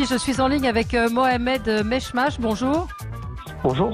je suis en ligne avec Mohamed Meshmash. Bonjour. Bonjour.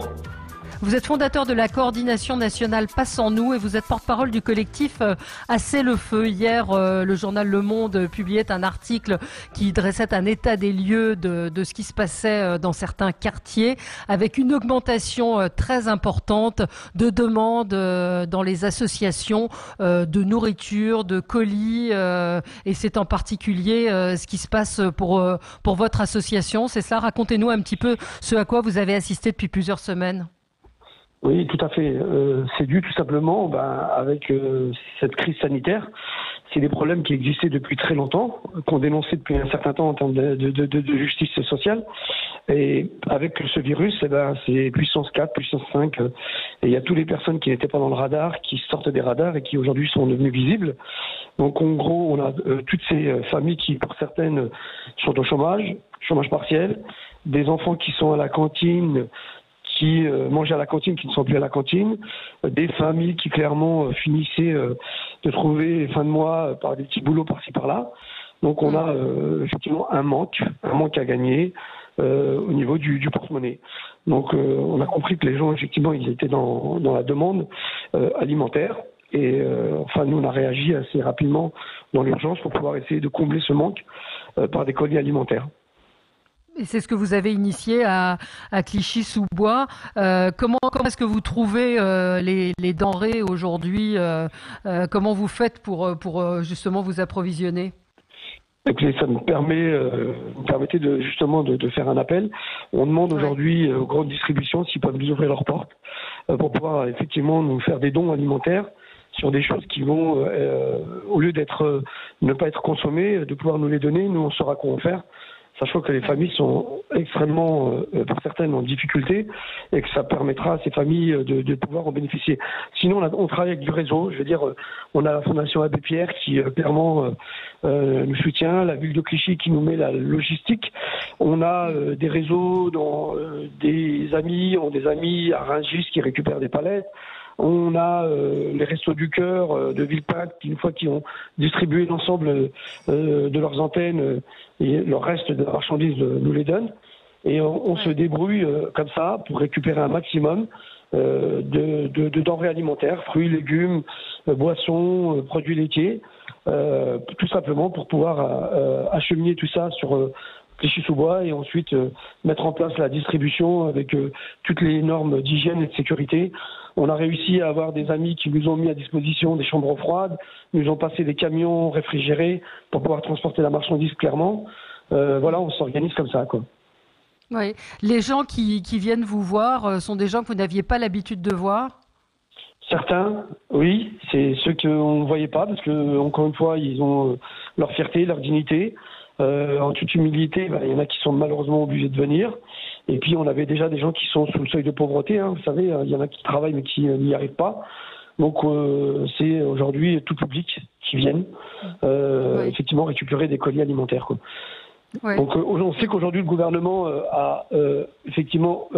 Vous êtes fondateur de la coordination nationale Passons-nous et vous êtes porte-parole du collectif Assez le feu. Hier, le journal Le Monde publiait un article qui dressait un état des lieux de ce qui se passait dans certains quartiers, avec une augmentation très importante de demandes dans les associations de nourriture, de colis, et c'est en particulier ce qui se passe pour votre association. C'est cela? Racontez-nous un petit peu ce à quoi vous avez assisté depuis plusieurs semaines. Oui, tout à fait. C'est dû tout simplement avec cette crise sanitaire. C'est des problèmes qui existaient depuis très longtemps, qu'on dénonçait depuis un certain temps en termes de justice sociale. Et avec ce virus, c'est puissance 4, puissance 5. Et il y a toutes les personnes qui n'étaient pas dans le radar, qui sortent des radars et qui aujourd'hui sont devenues visibles. Donc en gros, on a toutes ces familles qui, pour certaines, sont au chômage partiel, des enfants qui sont à la cantine, qui mangeaient à la cantine, qui ne sont plus à la cantine, des familles qui clairement finissaient de trouver fin de mois par des petits boulots par-ci par-là. Donc on a effectivement un manque à gagner au niveau du porte-monnaie. Donc on a compris que les gens effectivement ils étaient dans la demande alimentaire et nous on a réagi assez rapidement dans l'urgence pour pouvoir essayer de combler ce manque par des colis alimentaires. Et c'est ce que vous avez initié à Clichy-sous-Bois. Comment est-ce que vous trouvez les denrées aujourd'hui? Comment vous faites pour justement vous approvisionner? Écoutez, ça me permettait de faire un appel. On demande aujourd'hui aux grandes distributions s'ils peuvent nous ouvrir leurs portes pour pouvoir effectivement nous faire des dons alimentaires sur des choses qui vont, au lieu ne pas être consommées, de pouvoir nous les donner. Nous, on saura quoi en faire. Sachant que les familles sont extrêmement, pour certaines, en difficulté et que ça permettra à ces familles de pouvoir en bénéficier. Sinon, on travaille avec du réseau. Je veux dire, on a la Fondation Abbé Pierre qui clairement nous soutient, la ville de Clichy qui nous met la logistique. On a des réseaux, des amis à Rungis qui récupèrent des palettes. On a les Restos du Cœur de Villepinte qui, une fois qu'ils ont distribué l'ensemble de leurs antennes et le reste de la marchandise nous les donnent. Et on se débrouille comme ça pour récupérer un maximum de denrées alimentaires, fruits, légumes, boissons, produits laitiers, tout simplement pour pouvoir acheminer tout ça sur Clichy-sous-Bois et ensuite mettre en place la distribution avec toutes les normes d'hygiène et de sécurité. On a réussi à avoir des amis qui nous ont mis à disposition des chambres froides, nous ont passé des camions réfrigérés pour pouvoir transporter la marchandise clairement. On s'organise comme ça, quoi. Oui. Les gens qui viennent vous voir sont des gens que vous n'aviez pas l'habitude de voir? Certains, oui, c'est ceux qu'on ne voyait pas parce que, encore une fois, ils ont leur fierté, leur dignité. En toute humilité, il y en a qui sont malheureusement obligés de venir. Et puis on avait déjà des gens qui sont sous le seuil de pauvreté. Vous savez, il y en a qui travaillent mais qui n'y arrivent pas. Donc c'est aujourd'hui tout public qui viennent effectivement récupérer des colis alimentaires, quoi. Ouais. Donc on sait qu'aujourd'hui le gouvernement a effectivement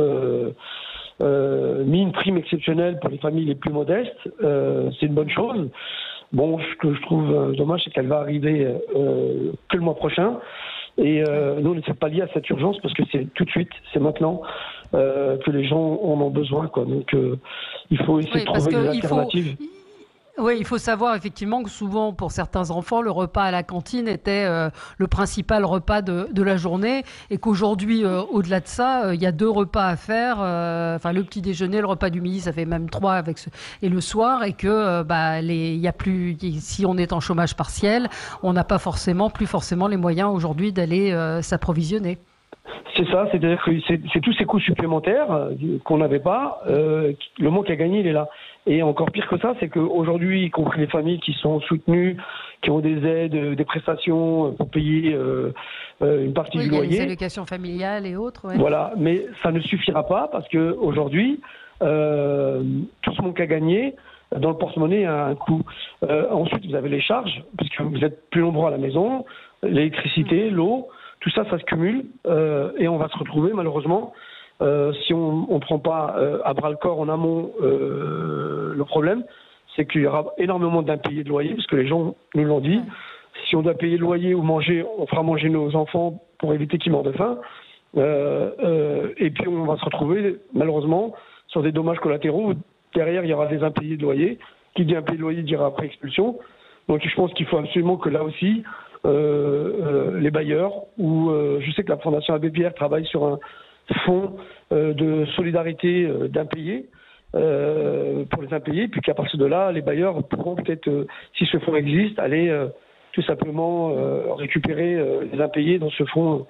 mis une prime exceptionnelle pour les familles les plus modestes. C'est une bonne chose. Bon, ce que je trouve dommage, c'est qu'elle va arriver que le mois prochain. Et nous, on ne s'est pas lié à cette urgence parce que c'est tout de suite, c'est maintenant que les gens en ont besoin, quoi. Donc, il faut essayer de trouver des alternatives. Oui, il faut savoir effectivement que souvent, pour certains enfants, le repas à la cantine était le principal repas de la journée et qu'aujourd'hui, au-delà de ça, il y a 2 repas à faire. Le petit déjeuner, le repas du midi, ça fait même 3 et le soir, et que il y a plus, si on est en chômage partiel, on n'a pas plus forcément les moyens aujourd'hui d'aller s'approvisionner. C'est ça, c'est-à-dire que c'est tous ces coûts supplémentaires qu'on n'avait pas. Le manque à gagner, il est là. Et encore pire que ça, c'est qu'aujourd'hui, y compris les familles qui sont soutenues, qui ont des aides, des prestations pour payer une partie du loyer. Il y a les allocations familiales et autres. Ouais. Voilà, mais ça ne suffira pas parce qu'aujourd'hui, tout ce manque à gagner, dans le porte-monnaie, a un coût. Ensuite, vous avez les charges, puisque vous êtes plus nombreux à la maison, l'électricité, l'eau. Tout ça, ça se cumule et on va se retrouver malheureusement, si on ne prend pas à bras le corps en amont le problème, c'est qu'il y aura énormément d'impayés de loyer, parce que les gens nous l'ont dit, Si on doit payer le loyer ou manger, on fera manger nos enfants pour éviter qu'ils meurent de faim. Et puis on va se retrouver malheureusement sur des dommages collatéraux. Derrière, il y aura des impayés de loyer. Qui dit impayé de loyer dira après expulsion. Donc je pense qu'il faut absolument que là aussi, les bailleurs, ou je sais que la Fondation Abbé Pierre travaille sur un fonds de solidarité d'impayés, pour les impayés, puis qu'à partir de là, les bailleurs pourront peut-être, si ce fonds existe, aller tout simplement récupérer les impayés dans ce fonds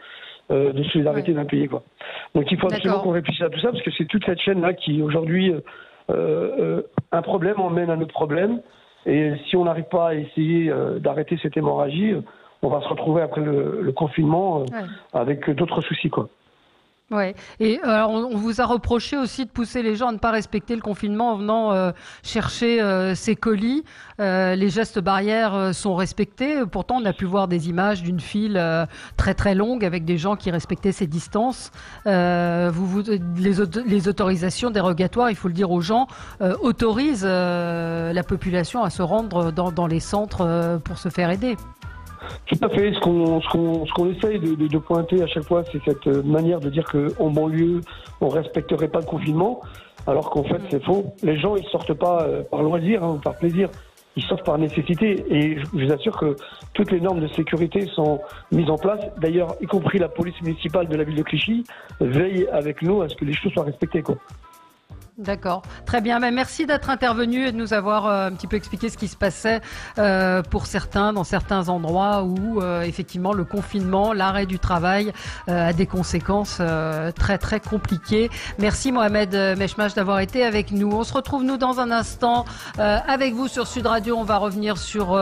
de solidarité d'impayés, quoi. Donc il faut absolument qu'on réfléchisse à tout ça, parce que c'est toute cette chaîne-là qui aujourd'hui, un problème emmène un autre problème, et si on n'arrive pas à essayer d'arrêter cette hémorragie, on va se retrouver après le confinement avec d'autres soucis, quoi. Ouais. Et alors, on vous a reproché aussi de pousser les gens à ne pas respecter le confinement en venant chercher ces colis. Les gestes barrières sont respectés. Pourtant, on a pu voir des images d'une file très très longue avec des gens qui respectaient ces distances. Les autorisations dérogatoires, il faut le dire aux gens, autorisent la population à se rendre dans les centres pour se faire aider. Tout à fait. Ce qu'on essaye de pointer à chaque fois, c'est cette manière de dire qu'en banlieue, on respecterait pas le confinement, alors qu'en fait, c'est faux. Les gens, ils sortent pas par loisir ou par plaisir. Ils sortent par nécessité. Et je vous assure que toutes les normes de sécurité sont mises en place. D'ailleurs, y compris la police municipale de la ville de Clichy veille avec nous à ce que les choses soient respectées, quoi. D'accord, très bien. Mais merci d'être intervenu et de nous avoir un petit peu expliqué ce qui se passait pour certains, dans certains endroits où effectivement le confinement, l'arrêt du travail a des conséquences très très compliquées. Merci Mohamed Meshmach d'avoir été avec nous. On se retrouve nous dans un instant avec vous sur Sud Radio. On va revenir sur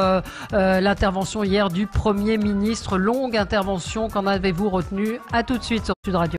l'intervention hier du Premier ministre. Longue intervention. Qu'en avez-vous retenu? À tout de suite sur Sud Radio.